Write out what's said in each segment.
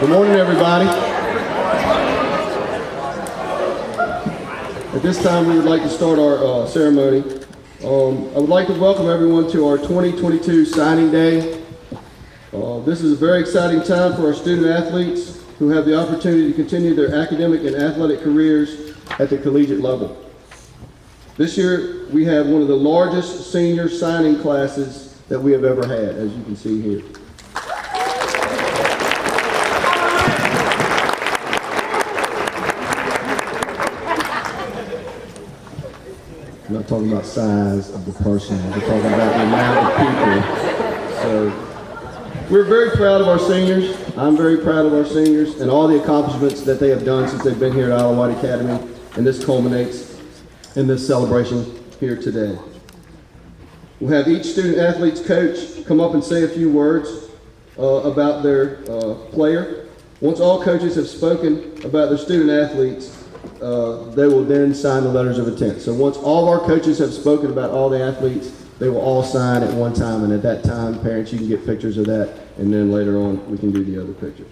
Good morning, everybody. At this time, we would like to start our ceremony. I would like to welcome everyone to our 2022 signing day. This is a very exciting time for our student athletes who have the opportunity to continue their academic and athletic careers at the collegiate level. This year, we have one of the largest senior signing classes that we have ever had, as you can see here. I'm not talking about size of the person, we're talking about the amount of people. So we're very proud of our seniors. I'm very proud of our seniors and all the accomplishments that they have done since they've been here at Isle of Wight Academy, and this culminates in this celebration here today. We'll have each student athlete's coach come up and say a few words about their player. Once all coaches have spoken about their student athletes, they will then sign the letters of intent. So once all of our coaches have spoken about all the athletes, they will all sign at one time, and at that time, parents, you can get pictures of that, and then later on, we can do the other pictures.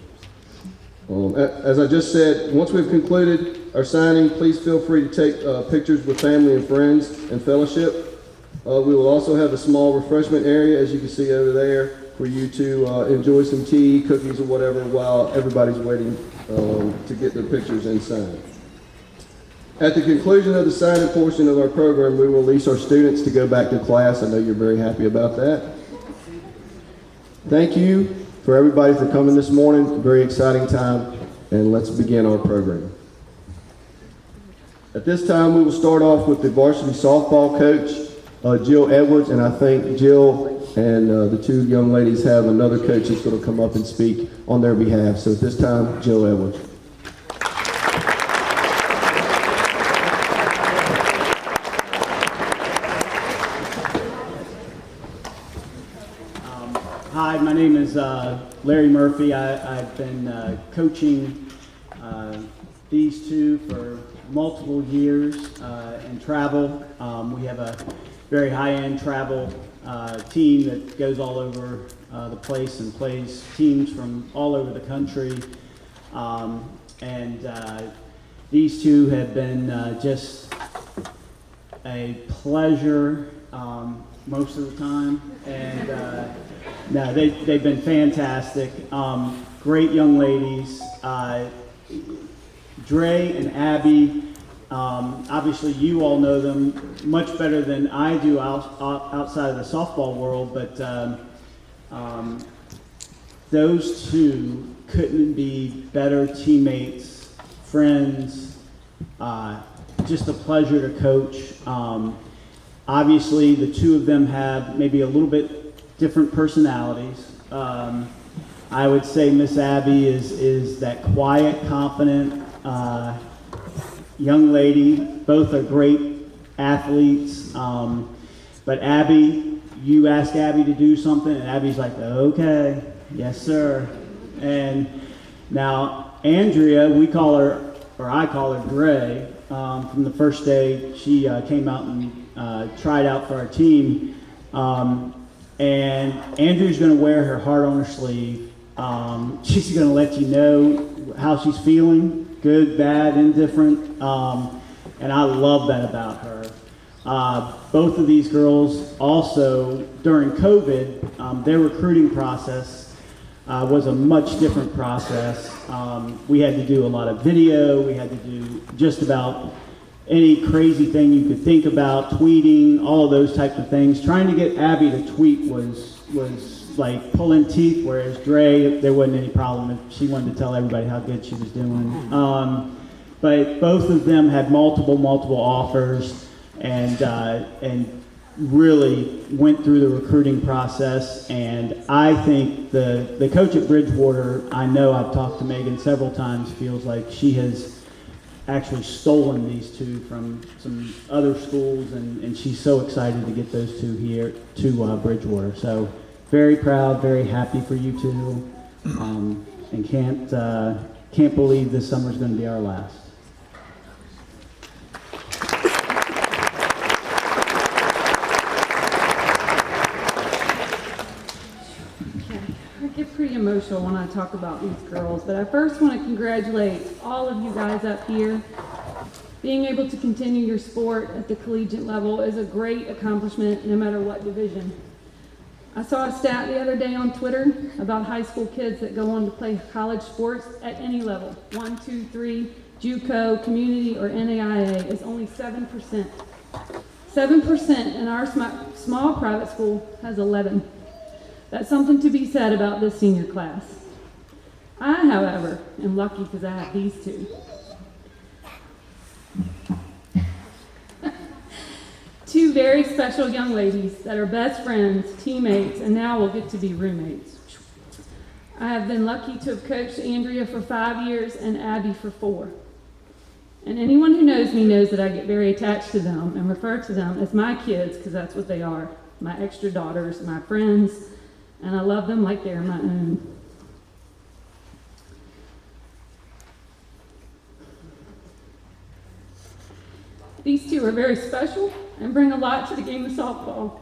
As I just said, once we've concluded our signing, please feel free to take pictures with family and friends and fellowship. We will also have a small refreshment area, as you can see over there, for you to enjoy some tea, cookies, or whatever while everybody's waiting to get their pictures and signed. At the conclusion of the signing portion of our program, we will release our students to go back to class. I know you're very happy about that. Thank you for everybody for coming this morning. A very exciting time, and let's begin our program. At this time, we will start off with the varsity softball coach, Jill Edwards, and I think Jill and the two young ladies have another coach that's going to come up and speak on their behalf. So at this time, Jill Edwards. Hi, my name is Larry Murphy. I've been coaching these two for multiple years in travel. We have a very high-end travel team that goes all over the place and plays teams from all over the country. These two have been just a pleasure most of the time, and no, they've been fantastic. Great young ladies. Dre and Abby, obviously you all know them much better than I do outside of the softball world, but those two couldn't be better teammates, friends, just a pleasure to coach. Obviously the two of them have maybe a little bit different personalities. I would say Miss Abby is that quiet, confident, young lady. Both are great athletes. But Abby, you ask Abby to do something, and Abby's like, okay, yes, sir. And now Andrea, we call her, or I call her Gray, from the first day she came out and tried out for our team. And Andrea's going to wear her heart on her sleeve. She's going to let you know how she's feeling, good, bad, indifferent. And I love that about her. Both of these girls also, during COVID, their recruiting process was a much different process. We had to do a lot of video. We had to do just about any crazy thing you could think about, tweeting, all of those types of things. Trying to get Abby to tweet was like pulling teeth, whereas Dre, there wasn't any problem. She wanted to tell everybody how good she was doing. But both of them had multiple offers, and really went through the recruiting process. And I think the coach at Bridgewater, I know I've talked to Megan several times, feels like she has actually stolen these two from some other schools, and she's so excited to get those two here to Bridgewater. So very proud, very happy for you two, and can't believe this summer's going to be our last. I get pretty emotional when I talk about these girls, but I first want to congratulate all of you guys up here. Being able to continue your sport at the collegiate level is a great accomplishment no matter what division. I saw a stat the other day on Twitter about high school kids that go on to play college sports at any level. 1, 2, 3, JUCO, community, or NAIA is only 7%. 7% in our small private school has 11. That's something to be said about this senior class. I, however, am lucky because I have these two. Two very special young ladies that are best friends, teammates, and now will get to be roommates. I have been lucky to have coached Andrea for 5 years and Abby for 4. And anyone who knows me knows that I get very attached to them and refer to them as my kids because that's what they are, my extra daughters, my friends, and I love them like they're my own. These two are very special and bring a lot to the game of softball.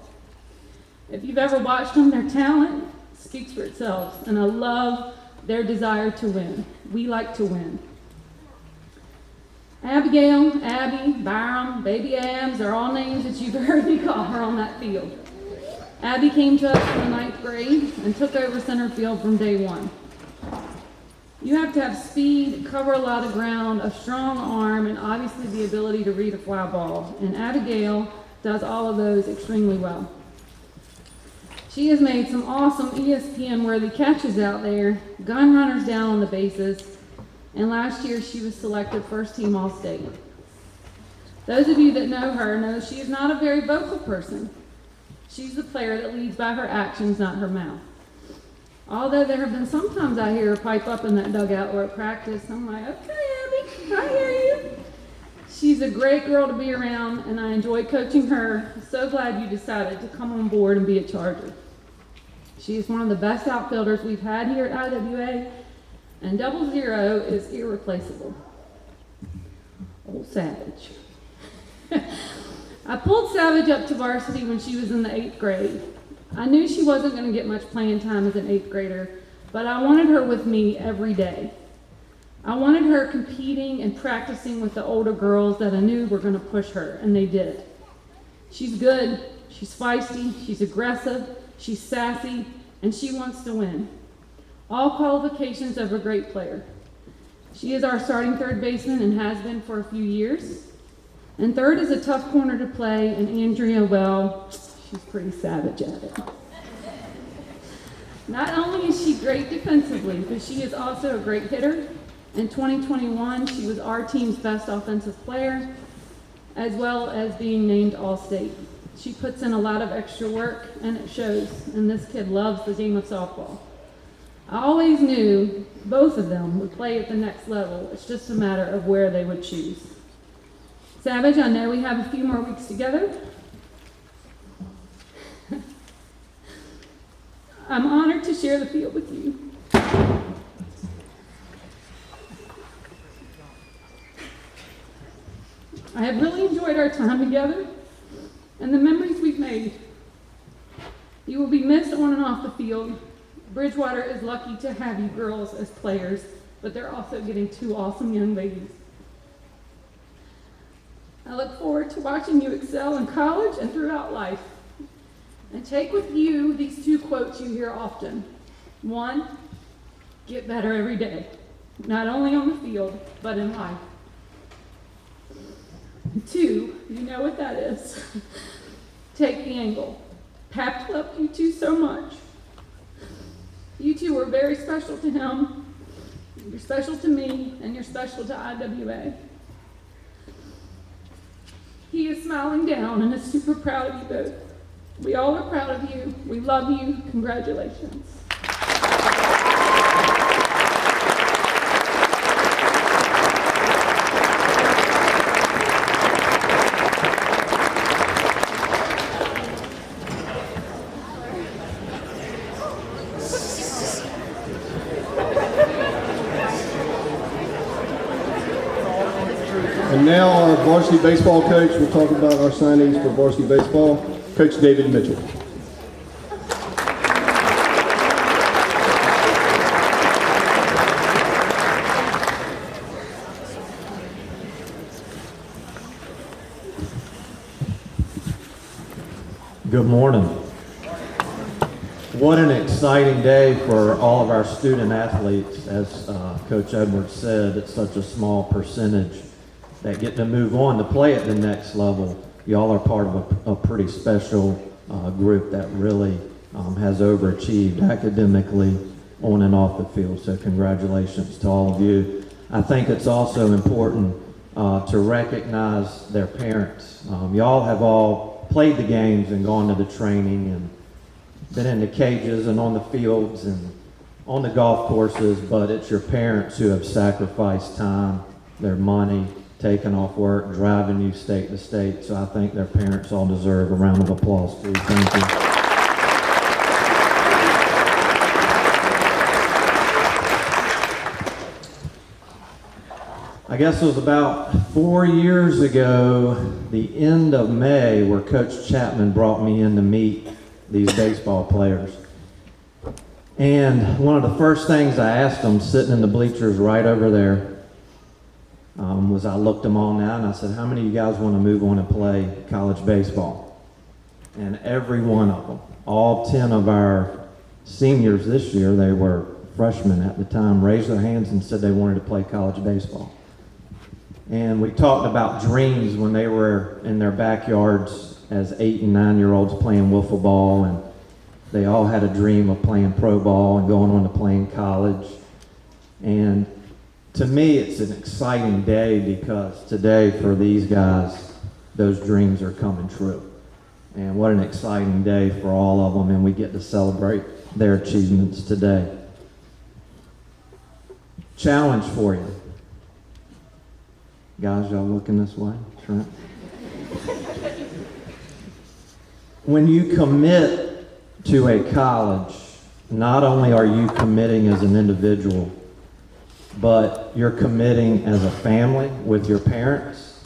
If you've ever watched them, their talent speaks for itself, and I love their desire to win. We like to win. Abigail, Abby, Byram, Baby Abs are all names that you've heard me call her on that field. Abby came to us in the 9th grade and took over center field from day one. You have to have speed, cover a lot of ground, a strong arm, and obviously the ability to read a fly ball. And Abigail does all of those extremely well. She has made some awesome ESPN-worthy catches out there, gun runners down on the bases, and last year she was selected first team All-State. Those of you that know her know she is not a very vocal person. She's the player that leads by her actions, not her mouth. Although there have been some times I hear her pipe up in that dugout or at practice, I'm like, okay, Abby, I hear you. She's a great girl to be around, and I enjoy coaching her. So glad you decided to come on board and be a Charger. She is one of the best outfielders we've had here at IWA, and 00 is irreplaceable. Old Savage. I pulled Savage up to varsity when she was in the 8th grade. I knew she wasn't going to get much playing time as an 8th grader, but I wanted her with me every day. I wanted her competing and practicing with the older girls that I knew were going to push her, and they did. She's good, she's feisty, she's aggressive, she's sassy, and she wants to win. All qualifications of a great player. She is our starting third baseman and has been for a few years. And third is a tough corner to play, and Andrea, well, she's pretty savage at it. Not only is she great defensively, but she is also a great hitter. In 2021, she was our team's best offensive player, as well as being named All-State. She puts in a lot of extra work, and it shows, and this kid loves the game of softball. I always knew both of them would play at the next level. It's just a matter of where they would choose. Savage, I know we have a few more weeks together. I'm honored to share the field with you. I have really enjoyed our time together and the memories we've made. You will be missed on and off the field. Bridgewater is lucky to have you girls as players, but they're also getting two awesome young ladies. I look forward to watching you excel in college and throughout life. And take with you these two quotes you hear often. One, get better every day, not only on the field, but in life. Two, you know what that is. Take the angle. Pap loved you two so much. You two were very special to him. You're special to me, and you're special to IWA. He is smiling down and is super proud of you both. We all are proud of you. We love you. Congratulations. And now our varsity baseball coach will talk about our signees for varsity baseball, Coach David Mitchell. Good morning. What an exciting day for all of our student athletes. As Coach Edwards said, it's such a small percentage that get to move on to play at the next level. Y'all are part of a pretty special group that really has overachieved academically on and off the field. So congratulations to all of you. I think it's also important to recognize their parents. Y'all have all played the games and gone to the training and been in the cages and on the fields and on the golf courses, but it's your parents who have sacrificed time, their money, taking off work, driving you state to state. So I think their parents all deserve a round of applause too. Thank you. I guess it was about 4 years ago, the end of May, where Coach Chapman brought me in to meet these baseball players. And one of the first things I asked them, sitting in the bleachers right over there, was I looked them all now and I said, how many of you guys want to move on and play college baseball? And every one of them, all 10 of our seniors this year, they were freshmen at the time, raised their hands and said they wanted to play college baseball. And we talked about dreams when they were in their backyards as 8 and 9-year-olds playing wiffle ball, and they all had a dream of playing pro ball and going on to playing college. And to me, it's an exciting day because today for these guys, those dreams are coming true. And what an exciting day for all of them, and we get to celebrate their achievements today. Challenge for you. Guys, y'all looking this way? Trent? When you commit to a college, not only are you committing as an individual, but you're committing as a family with your parents,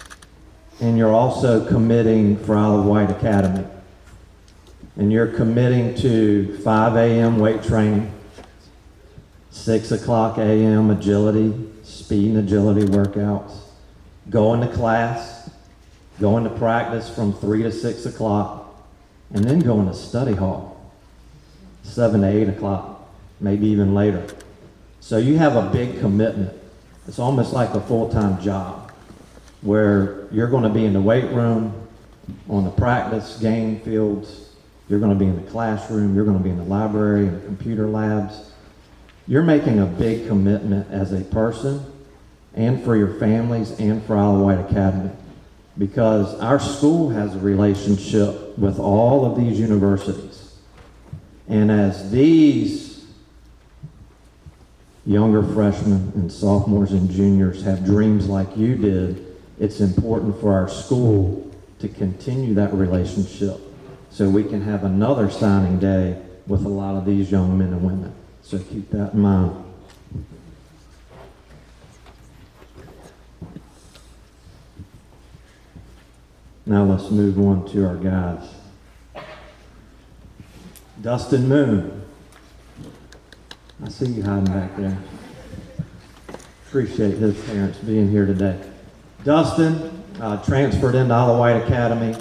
and you're also committing for Isle of Wight Academy. And you're committing to 5 a.m. weight training, 6 o'clock a.m. agility, speed and agility workouts, going to class, going to practice from 3 to 6 o'clock, and then going to study hall, 7 to 8 o'clock, maybe even later. So you have a big commitment. It's almost like a full-time job where you're going to be in the weight room, on the practice game fields, you're going to be in the classroom, you're going to be in the library, in the computer labs. You're making a big commitment as a person and for your families and for Isle of Wight Academy, because our school has a relationship with all of these universities. And as these younger freshmen and sophomores and juniors have dreams like you did, it's important for our school to continue that relationship so we can have another signing day with a lot of these young men and women. So keep that in mind. Now let's move on to our guys. Dustin Moon. I see you hiding back there. Appreciate his parents being here today. Dustin transferred into Wight Academy.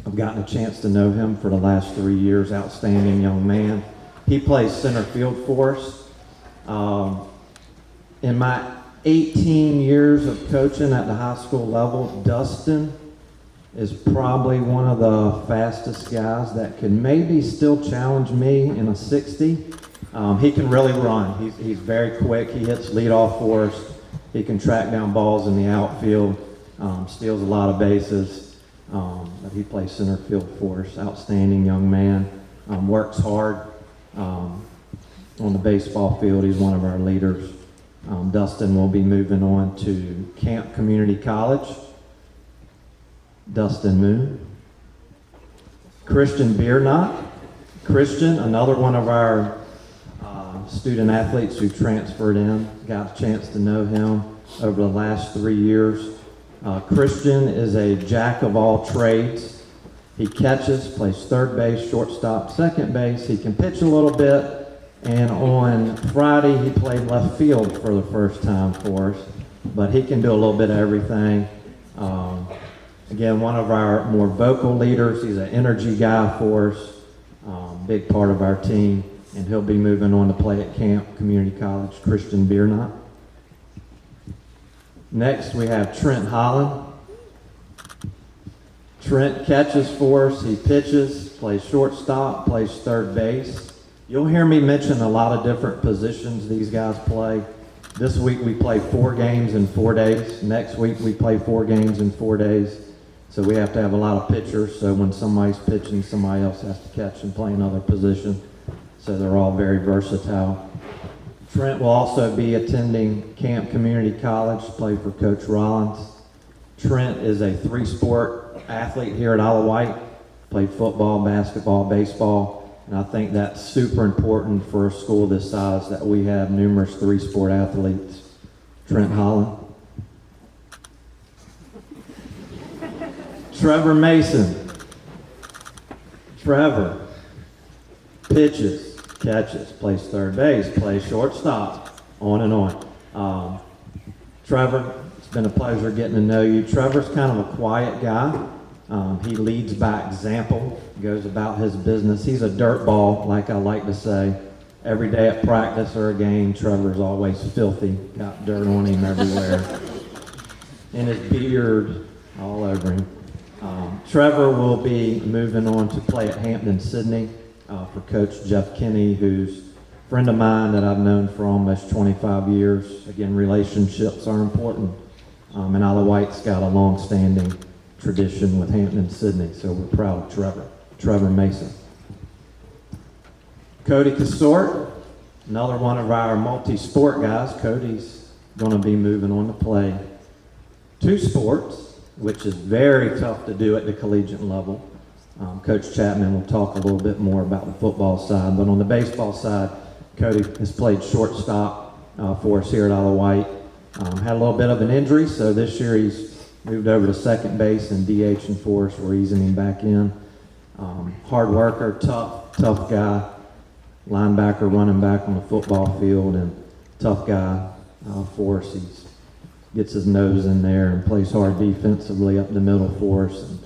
I've gotten a chance to know him for the last 3 years. Outstanding young man. He plays center field for us. In my 18 years of coaching at the high school level, Dustin is probably one of the fastest guys that can maybe still challenge me in a 60. He can really run. He's very quick. He hits leadoff for us. He can track down balls in the outfield, steals a lot of bases. But he plays center field for us. Outstanding young man. Works hard on the baseball field. He's one of our leaders. Dustin will be moving on to Camp Community College. Dustin Moon. Christian Beernot. Christian, another one of our student athletes who transferred in. Got a chance to know him over the last 3 years. Christian is a jack of all trades. He catches, plays third base, shortstop, second base. He can pitch a little bit. And on Friday, he played left field for the first time for us. But he can do a little bit of everything. Again, one of our more vocal leaders. He's an energy guy for us. Big part of our team. And he'll be moving on to play at Camp Community College, Christian Beernot. Next, we have Trent Holland. Trent catches for us. He pitches, plays shortstop, plays third base. You'll hear me mention a lot of different positions these guys play. This week we play 4 games in 4 days. Next week we play 4 games in 4 days. So we have to have a lot of pitchers. So when somebody's pitching, somebody else has to catch and play another position. So they're all very versatile. Trent will also be attending Camp Community College, play for Coach Rollins. Trent is a 3-sport athlete here at Isle of Wight. Played football, basketball, baseball. And I think that's super important for a school this size that we have numerous 3-sport athletes. Trent Holland. Trevor Mason. Trevor pitches, catches, plays third base, plays shortstop, on and on. Trevor, it's been a pleasure getting to know you. Trevor's kind of a quiet guy. He leads by example, goes about his business. He's a dirt ball, like I like to say. Every day at practice or a game, Trevor's always filthy, got dirt on him everywhere. And his beard all over him. Trevor will be moving on to play at Hampton-Sydney for Coach Jeff Kinney, who's a friend of mine that I've known for almost 25 years. Again, relationships are important. And Isle of Wight's got a long-standing tradition with Hampton-Sydney, so we're proud of Trevor. Trevor Mason. Cody Casort, another one of our multi-sport guys. Cody's going to be moving on to play 2 sports, which is very tough to do at the collegiate level. Coach Chapman will talk a little bit more about the football side, but on the baseball side, Cody has played shortstop for us here at Isle of Wight. Had a little bit of an injury, so this year he's moved over to second base and DH and for us. We're easing him back in. Hard worker, tough guy, linebacker, running back on the football field, and tough guy for us. He gets his nose in there and plays hard defensively up the middle for us and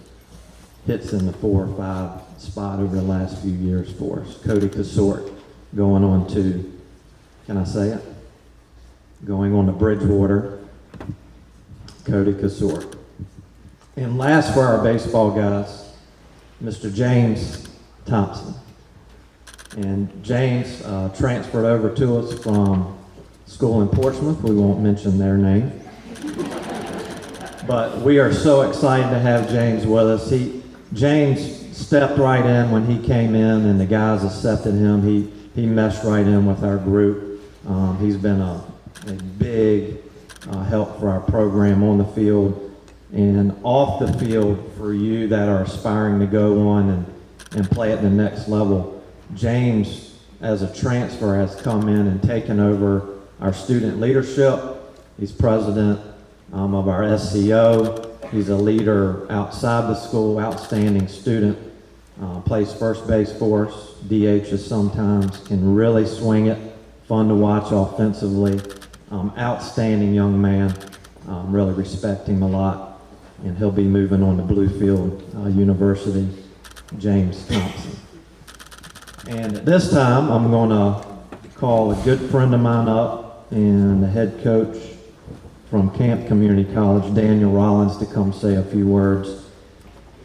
hits in the 4 or 5 spot over the last few years for us. Cody Casort going on to, can I say it? Going on to Bridgewater. Cody Casort. And last for our baseball guys, Mr. James Thompson. And James transferred over to us from school in Portsmouth. We won't mention their name. But we are so excited to have James with us. James stepped right in when he came in, and the guys accepted him. He meshed right in with our group. He's been a big help for our program on the field And off the field, for you that are aspiring to go on and play at the next level, James, as a transfer, has come in and taken over our student leadership. He's president of our SCO. He's a leader outside the school, outstanding student, plays first base for us, DHs sometimes, can really swing it, fun to watch offensively, outstanding young man, really respect him a lot, and he'll be moving on to Bluefield University, James Thompson. And at this time, I'm going to call a good friend of mine up and the head coach from Camp Community College, Daniel Rollins, to come say a few words.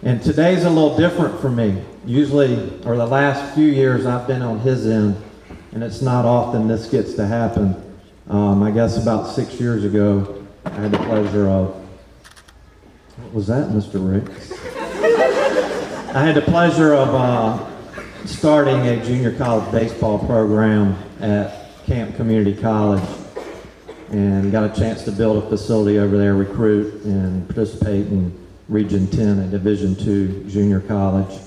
And today's a little different for me. Usually, or the last few years, I've been on his end, and it's not often this gets to happen. I guess about 6 years ago, I had the pleasure of, what was that, Mr. Ricks? I had the pleasure of starting a junior college baseball program at Camp Community College, and got a chance to build a facility over there, recruit and participate in Region 10 at Division II junior college,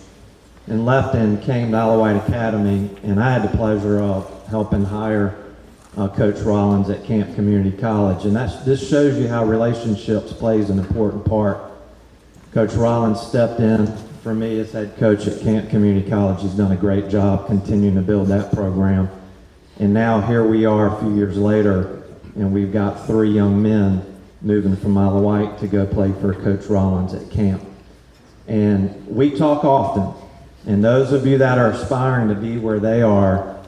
and left and came to Wight Academy, and I had the pleasure of helping hire Coach Rollins at Camp Community College. And this shows you how relationships plays an important part. Coach Rollins stepped in for me as head coach at Camp Community College. He's done a great job continuing to build that program. And now here we are a few years later, and we've got 3 young men moving from Wight to go play for Coach Rollins at camp. And we talk often, and those of you that are aspiring to be where they are,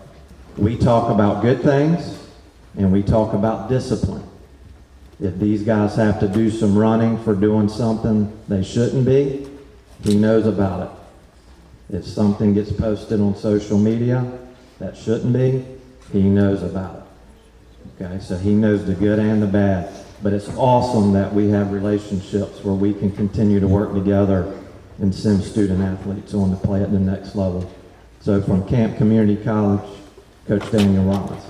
we talk about good things, and we talk about discipline. If these guys have to do some running for doing something they shouldn't be, he knows about it. If something gets posted on social media that shouldn't be, he knows about it. Okay, so he knows the good and the bad. But it's awesome that we have relationships where we can continue to work together and send student athletes on to play at the next level. So from Camp Community College, Coach Daniel Rollins.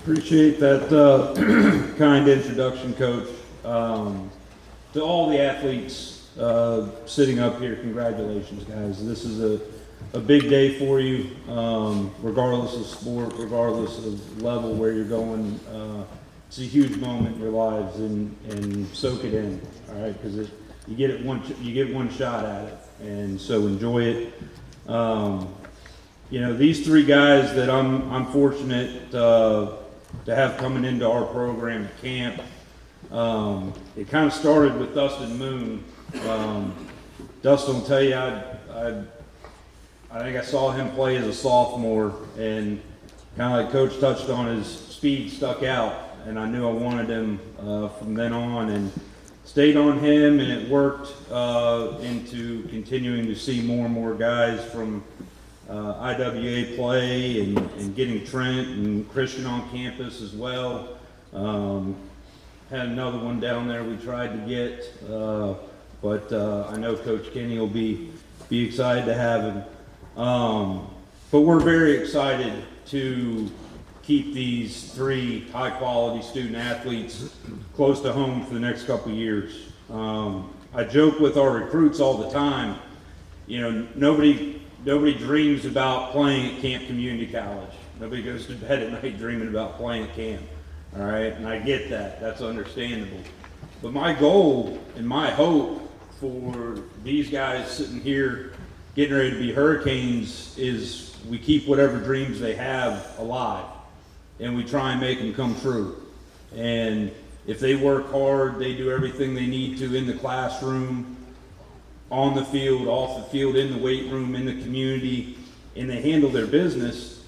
Appreciate that kind introduction, Coach. To all the athletes sitting up here, congratulations, guys. This is a big day for you, regardless of sport, regardless of level where you're going. It's a huge moment in your lives, and soak it in, all right? Because you get one shot at it, and so enjoy it. You know, these 3 guys that I'm fortunate to have coming into our program at camp. It kind of started with Dustin Moon. Dustin will tell you, I think I saw him play as a sophomore, and kind of like Coach touched on, his speed stuck out, and I knew I wanted him from then on, and stayed on him, and it worked into continuing to see more and more guys from IWA play, and getting Trent and Christian on campus as well. Had another one down there we tried to get, but I know Coach Kenny will be excited to have him. But we're very excited to keep these 3 high-quality student athletes close to home for the next couple of years. I joke with our recruits all the time. You know, nobody dreams about playing at Camp Community College. Nobody goes to bed at night dreaming about playing at camp. All right, and I get that. That's understandable. But my goal and my hope for these guys sitting here getting ready to be Hurricanes is we keep whatever dreams they have alive, and we try and make them come true. And if they work hard, they do everything they need to in the classroom, on the field, off the field, in the weight room, in the community, and they handle their business,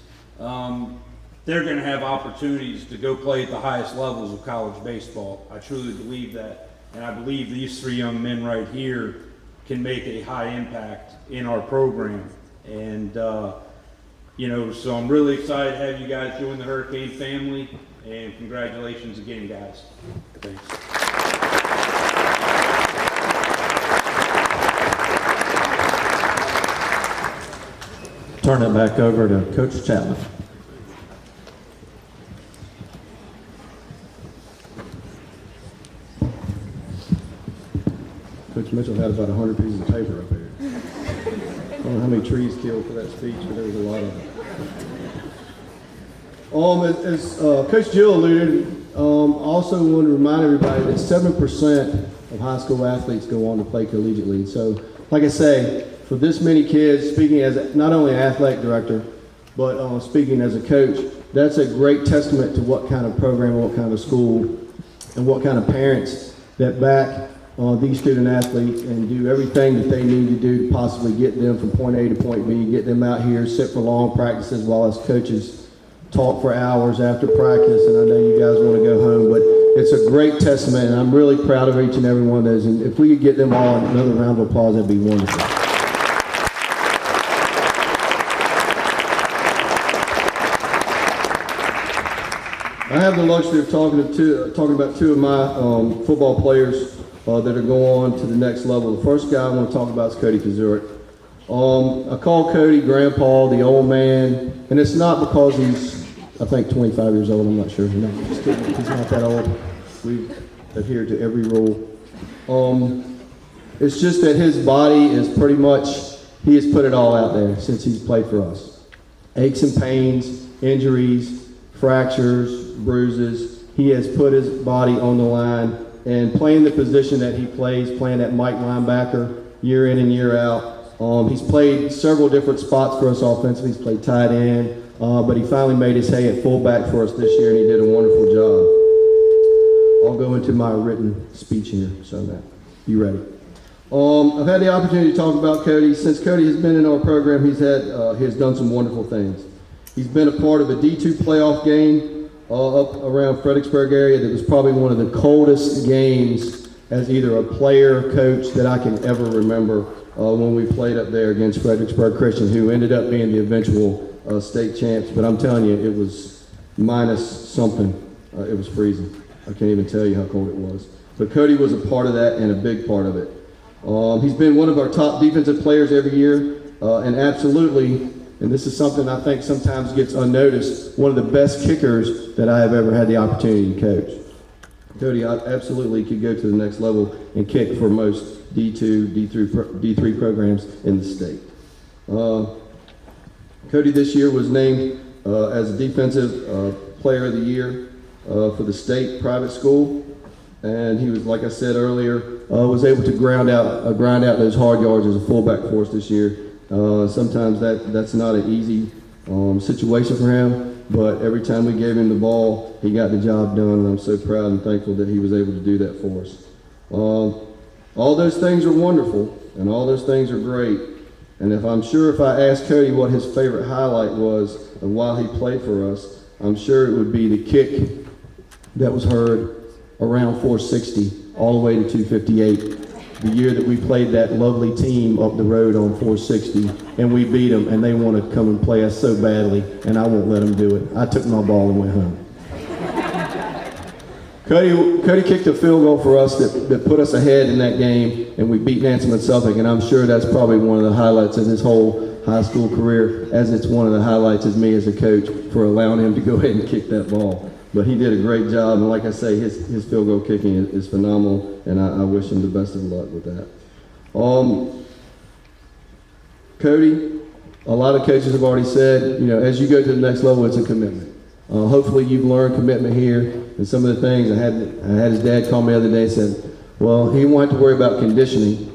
they're going to have opportunities to go play at the highest levels of college baseball. I truly believe that, and I believe these 3 young men right here can make a high impact in our program. And you know, so I'm really excited to have you guys join the Hurricane family, and congratulations again, guys. Thanks. Turn it back over to Coach Chapman. Mitchell had about 100 pieces of paper up here. I don't know how many trees killed for that speech, but there was a lot of it. As Coach Jill alluded, also want to remind everybody that 7% of high school athletes go on to play collegiately. So, like I say, for this many kids, speaking as not only an athletic director, but speaking as a coach, that's a great testament to what kind of program, what kind of school, and what kind of parents that back these student athletes and do everything that they need to do to possibly get them from point A to point B, get them out here, sit for long practices while us coaches talk for hours after practice. And I know you guys want to go home, but it's a great testament, and I'm really proud of each and every one of those. And if we could get them all another round of applause, that'd be wonderful. I have the luxury of talking about two of my football players that are going on to the next level. The first guy I want to talk about is Cody Kazurek. I call Cody Grandpa, the old man, and it's not because he's, I think, 25 years old. I'm not sure. No, just kidding. He's not that old. We've adhered to every rule. It's just that his body is pretty much, he has put it all out there since he's played for us. Aches and pains, injuries, fractures, bruises. He has put his body on the line, and playing the position that he plays, playing that Mike linebacker year in and year out. He's played several different spots for us offensively. He's played tight end, but he finally made his hay at fullback for us this year, and he did a wonderful job. I'll go into my written speech here, so that you ready. I've had the opportunity to talk about Cody. Since Cody has been in our program, he has done some wonderful things. He's been a part of a D2 playoff game up around Fredericksburg area that was probably one of the coldest games as either a player or coach that I can ever remember when we played up there against Fredericksburg Christian, who ended up being the eventual state champs. But I'm telling you, it was minus something. It was freezing. I can't even tell you how cold it was. But Cody was a part of that and a big part of it. He's been one of our top defensive players every year, and absolutely, and this is something I think sometimes gets unnoticed, one of the best kickers that I have ever had the opportunity to coach. Cody absolutely could go to the next level and kick for most D2, D3 programs in the state. Cody this year was named as a defensive player of the year for the state private school, and he was, like I said earlier, was able to grind out those hard yards as a fullback for us this year. Sometimes that's not an easy situation for him, but every time we gave him the ball, he got the job done, and I'm so proud and thankful that he was able to do that for us. All those things are wonderful, and all those things are great, and if I asked Cody what his favorite highlight was of while he played for us, I'm sure it would be the kick that was heard around 460 all the way to 258. The year that we played that lovely team up the road on 460, and we beat them, and they want to come and play us so badly, and I won't let them do it. I took my ball and went home. Cody kicked a field goal for us that put us ahead in that game, and we beat Nansemond and Suffolk, and I'm sure that's probably one of the highlights of his whole high school career, as it's one of the highlights as me as a coach for allowing him to go ahead and kick that ball. But he did a great job, and like I say, his field goal kicking is phenomenal, and I wish him the best of luck with that. Cody, a lot of coaches have already said, as you go to the next level, it's a commitment. Hopefully you've learned commitment here, and some of the things, I had his dad call me the other day and said, well, he won't have to worry about conditioning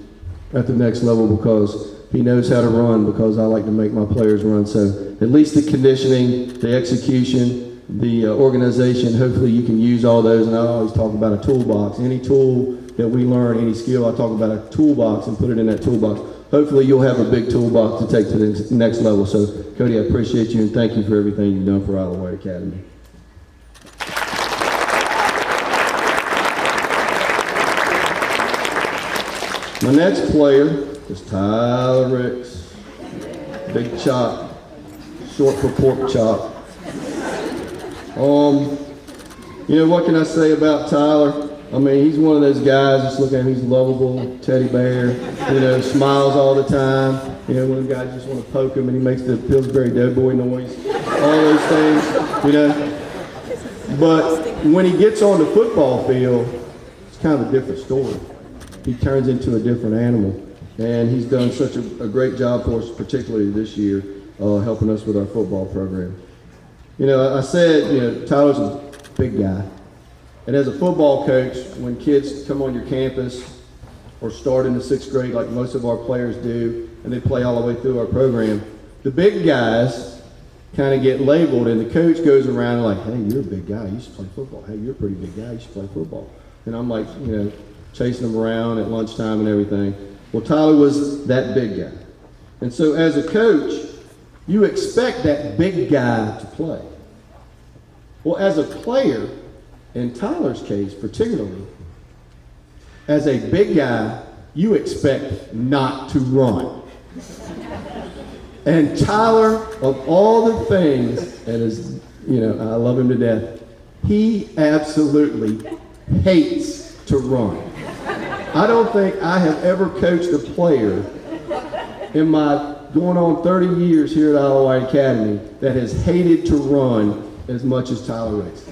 at the next level because he knows how to run, because I like to make my players run. So at least the conditioning, the execution, the organization, hopefully you can use all those. And I always talk about a toolbox. Any tool that we learn, any skill, I talk about a toolbox and put it in that toolbox. Hopefully you'll have a big toolbox to take to the next level. So Cody, I appreciate you and thank you for everything you've done for Isle of Wight Academy. My next player is Tyler Ricks. Big chop, short for pork chop. What can I say about Tyler? I mean, he's one of those guys, just look at him, he's lovable, teddy bear, smiles all the time. When guys just want to poke him and he makes the Pillsbury Doughboy noise, all those things, But when he gets on the football field, it's kind of a different story. he turns into a different animal. And he's done such a great job for us, particularly this year, helping us with our football program. You know, I said, you know, Tyler's a big guy. And as a football coach, when kids come on your campus or start in the 6th grade like most of our players do, and they play all the way through our program, the big guys kind of get labeled, and the coach goes around like, hey, you're a big guy, you should play football. Hey, you're a pretty big guy, you should play football. And I'm like, you know, chasing them around at lunchtime and everything. Well, Tyler was that big guy. And so as a coach, you expect that big guy to play. Well, as a player, in Tyler's case particularly, as a big guy, you expect not to run. And Tyler, of all the things, and is, you know, I love him to death, he absolutely hates to run. I don't think I have ever coached a player in my going on 30 years here at Isle of Wight Academy that has hated to run as much as Tyler Ricks.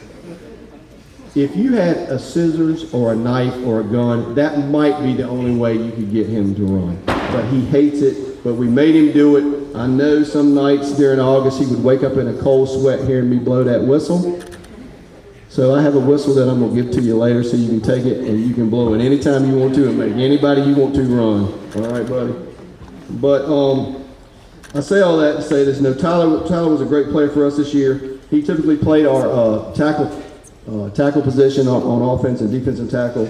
If you had a scissors or a knife or a gun, that might be the only way you could get him to run. But he hates it, but we made him do it. I know some nights during August he would wake up in a cold sweat hearing me blow that whistle. So I have a whistle that I'm going to give to you later so you can take it and you can blow it anytime you want to and make anybody you want to run. All right, buddy? But I say all that to say this. No, Tyler was a great player for us this year. He typically played our tackle position on offense and defensive tackle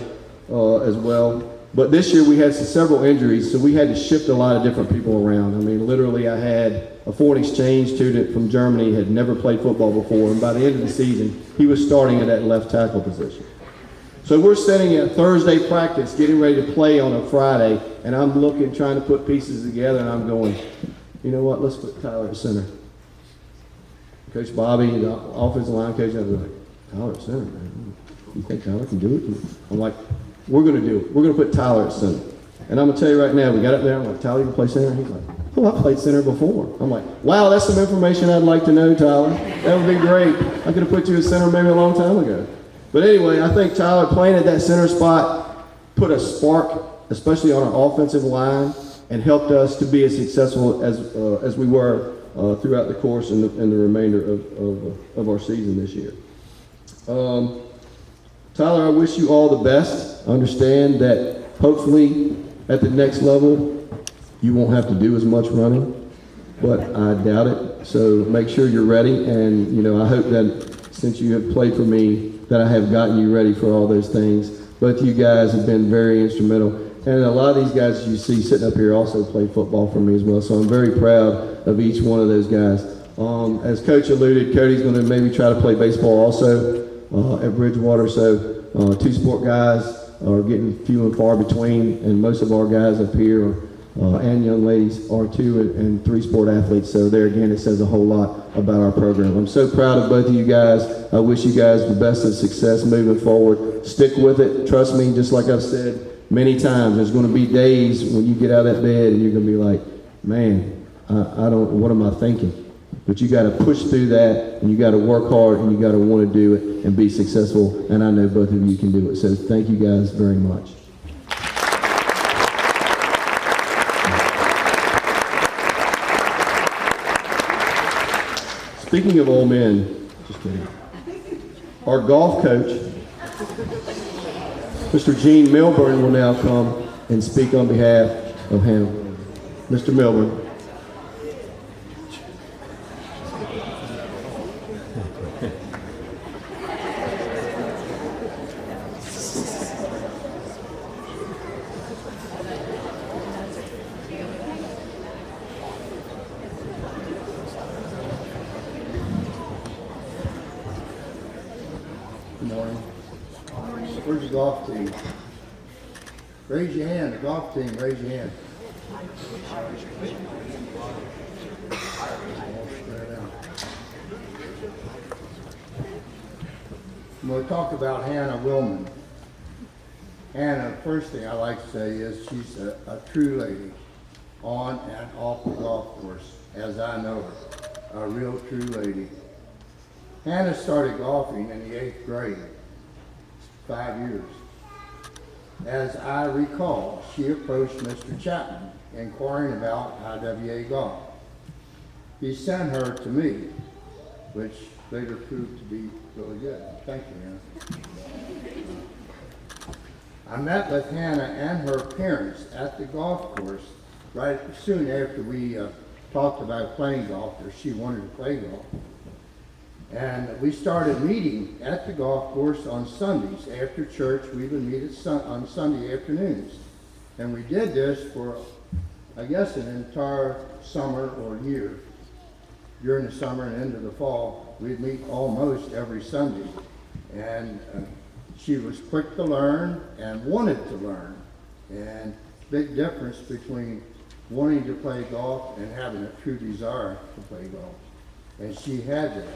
as well. But this year we had several injuries, so we had to shift a lot of different people around. I mean, literally I had a foreign exchange student from Germany, had never played football before, and by the end of the season, he was starting at that left tackle position. So we're sitting at Thursday practice, getting ready to play on a Friday, and I'm looking, trying to put pieces together, and I'm going, you know what, let's put Tyler at center. Coach Bobby, the offensive line coach, I was like, Tyler at center, man. You think Tyler can do it? I'm like, we're going to do it. We're going to put Tyler at center. And I'm going to tell you right now, we got up there, I'm like, Tyler, you can play center? He's like, oh, I played center before. I'm like, wow, that's some information I'd like to know, Tyler. That would be great. I could have put you at center maybe a long time ago. But anyway, I think Tyler playing at that center spot put a spark, especially on our offensive line, and helped us to be as successful as we were throughout the course and the remainder of our season this year. Tyler, I wish you all the best. Understand that hopefully at the next level you won't have to do as much running, but I doubt it. So make sure you're ready, and you know, I hope that since you have played for me that I have gotten you ready for all those things. Both of you guys have been very instrumental, and a lot of these guys you see sitting up here also play football for me as well, so I'm very proud of each one of those guys. As Coach alluded, Cody's going to maybe try to play baseball also at Bridgewater, so two-sport guys are getting few and far between, and most of our guys up here and young ladies are 2- and 3-sport athletes, so there again it says a whole lot about our program. I'm so proud of both of you guys. I wish you guys the best of success moving forward. Stick with it. Trust me, just like I've said many times, there's going to be days when you get out of that bed and you're going to be like, man, I don't, what am I thinking? But you got to push through that, and you got to work hard, and you got to want to do it and be successful, and I know both of you can do it. So thank you guys very much. Speaking of old men, just kidding. Our golf coach, Mr. Gene Milburn, will now come and speak on behalf of Hannah. Mr. Milburn. Good morning. Where's the golf team? Raise your hand, the golf team, raise your hand. I'm going to talk about Hannah Willman. Hannah, the first thing I like to say is she's a true lady on and off the golf course, as I know her, a real true lady. Hannah started golfing in the 8th grade, 5 years. As I recall, she approached Mr. Chapman inquiring about IWA golf. He sent her to me, which later proved to be really good. Thank you, Hannah. I met with Hannah and her parents at the golf course right soon after we talked about playing golf, or she wanted to play golf. And we started meeting at the golf course on Sundays. After church, we would meet on Sunday afternoons. And we did this for, I guess, an entire summer or year. During the summer and into the fall, we'd meet almost every Sunday. And she was quick to learn and wanted to learn. And big difference between wanting to play golf and having a true desire to play golf. And she had that.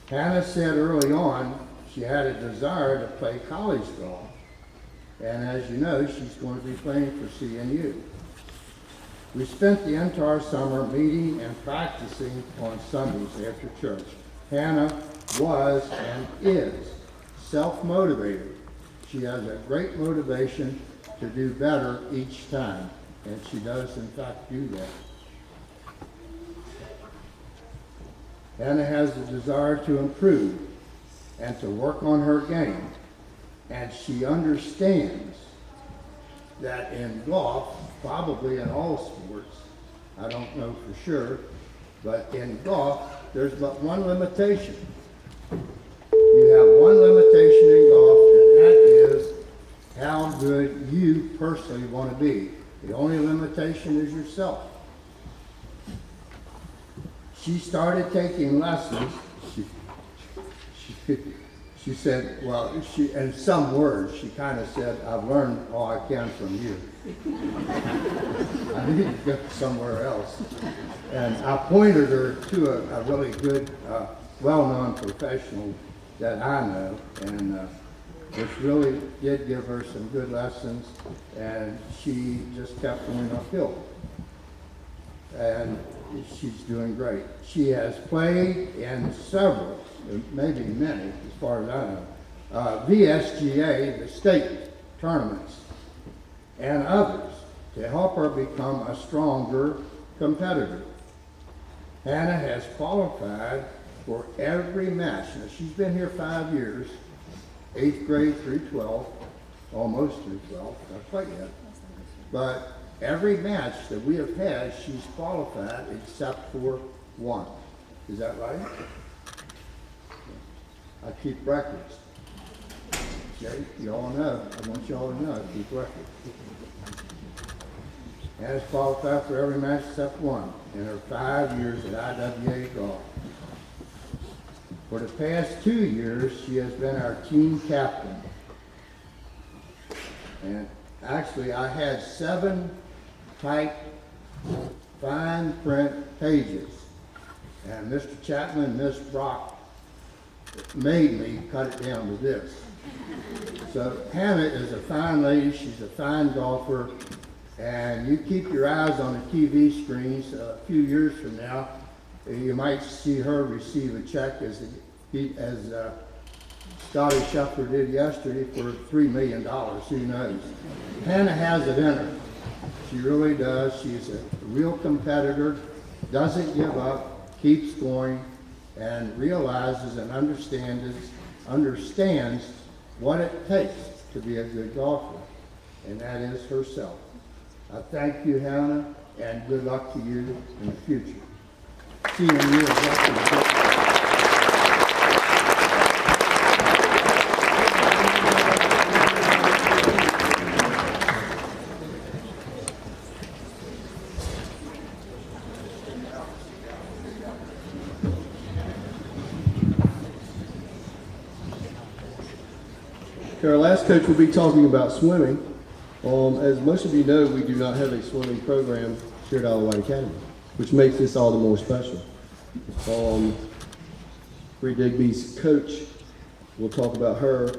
Hannah said early on she had a desire to play college golf. And as you know, she's going to be playing for CNU. We spent the entire summer meeting and practicing on Sundays after church. Hannah was and is self-motivated. She has a great motivation to do better each time, and she does in fact do that. Hannah has a desire to improve and to work on her game, and she understands that in golf, probably in all sports, I don't know for sure, but in golf, there's but one limitation. You have one limitation in golf, and that is how good you personally want to be. The only limitation is yourself. She started taking lessons. She said, well, in some words, she kind of said, I've learned all I can from you. I need to go somewhere else. And I pointed her to a really good, well-known professional that I know, and which really did give her some good lessons, and she just kept going uphill. And she's doing great. She has played in several, maybe many, as far as I know, VSGA, the state tournaments, and others to help her become a stronger competitor. Hannah has qualified for every match. Now, she's been here 5 years, 8th grade through 12th, almost through 12th, not quite yet. But every match that we have had, she's qualified except for one. Is that right? I keep records. Okay, you all know. I want you all to know I keep records. Hannah's qualified for every match except one in her 5 years at IWA golf. For the past 2 years, she has been our team captain. And actually, I had 7 typed fine print pages. And Mr. Chapman and Miss Brock made me cut it down to this. So Hannah is a fine lady. She's a fine golfer. And you keep your eyes on the TV screens. A few years from now, you might see her receive a check as Scotty Scheffler did yesterday for $3 million. Who knows? Hannah has it in her. She really does. She's a real competitor, doesn't give up, keeps going, and realizes and understands what it takes to be a good golfer, and that is herself. I thank you, Hannah, and good luck to you in the future. See you in years. Our last coach will be talking about swimming. As most of you know, we do not have a swimming program here at Isle of Wight Academy, which makes this all the more special. Bree Digby's coach will talk about her,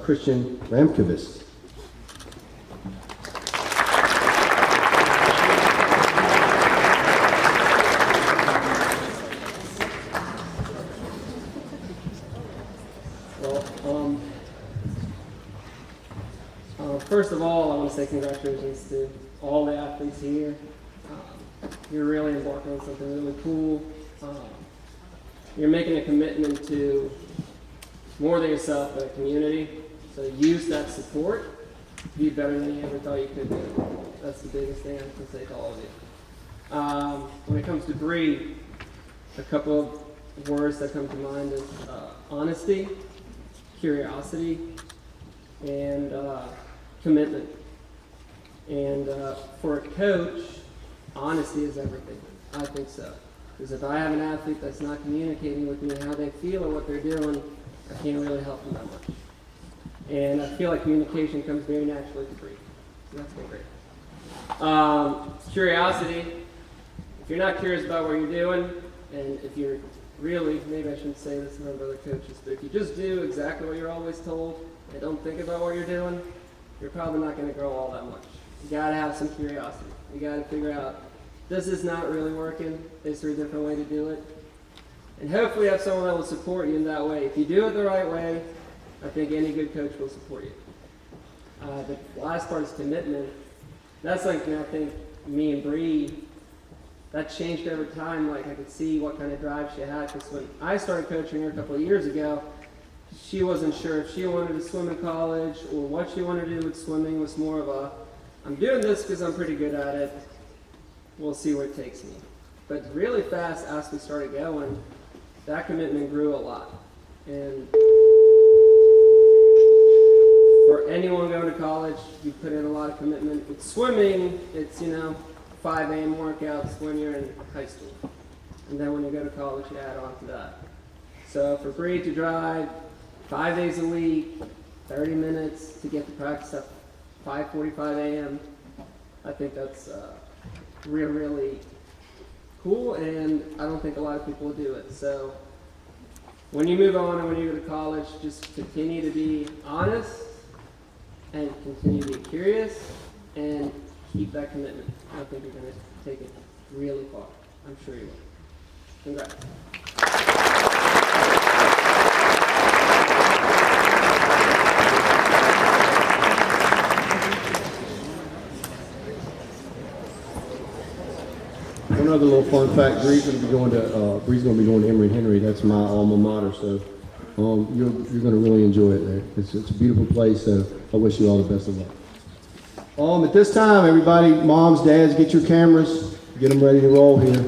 Christian Ramkovitz. first of all, I want to say congratulations to all the athletes here. You're really embarking on something really cool. You're making a commitment to more than yourself, but a community. So use that support to be better than you ever thought you could do. That's the biggest thing I can say to all of you. When it comes to Bree, a couple of words that come to mind is honesty, curiosity, and commitment. And for a coach, honesty is everything. I think so. Because if I have an athlete that's not communicating with me how they feel or what they're doing, I can't really help them that much. And I feel like communication comes very naturally to Bree. So that's been great. Curiosity. If you're not curious about what you're doing, and if you're really, maybe I shouldn't say this to my other coaches, but if you just do exactly what you're always told and don't think about what you're doing, you're probably not going to grow all that much. You got to have some curiosity. You got to figure out, this is not really working. Is there a different way to do it? And hopefully have someone that will support you in that way. If you do it the right way, I think any good coach will support you. The last part is commitment. That's something I think me and Bree, that changed over time. Like I could see what kind of drive she had. Because when I started coaching her a couple of years ago, she wasn't sure if she wanted to swim in college or what she wanted to do with swimming. Was more of a, I'm doing this because I'm pretty good at it. We'll see where it takes me. But really fast, as we started going, that commitment grew a lot. And for anyone going to college, you put in a lot of commitment. With swimming, it's, 5 a.m. workouts when you're in high school. And then when you go to college, you add on to that. So for Bree to drive 5 days a week, 30 minutes to get to practice at 5:45 a.m., I think that's really cool, and I don't think a lot of people will do it. So when you move on and when you go to college, just continue to be honest and continue to be curious and keep that commitment. I think you're going to take it really far. I'm sure you will. Congrats. One other little fun fact: Bree's going to be going to Emory Henry. That's my alma mater. So you're going to really enjoy it there. It's a beautiful place. So I wish you all the best of luck. At this time, everybody, moms, dads, get your cameras, get them ready to roll here.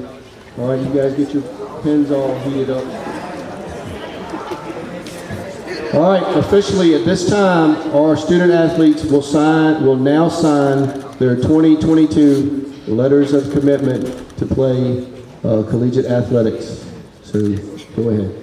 All right, you guys get your pins all heated up. All right, officially at this time, our student athletes will now sign their 2022 letters of commitment to play collegiate athletics. So go ahead.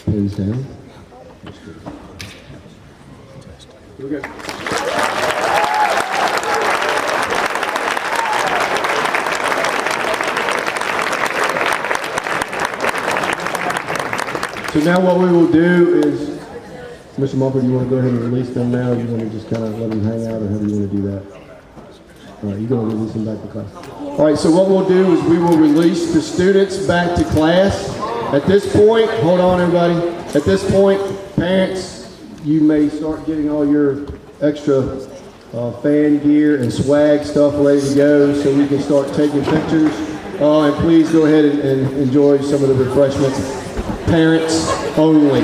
Pins down. Here we go. So now what we will do is, Mr. Mumford, do you want to go ahead and release them now, or you want to just kind of let them hang out, or how do you want to do that? All right, you're going to release them back to class. All right, so what we'll do is we will release the students back to class. At this point, hold on everybody, at this point, parents, you may start getting all your extra fan gear and swag stuff ready to go so we can start taking pictures. And please go ahead and enjoy some of the refreshments. Parents only.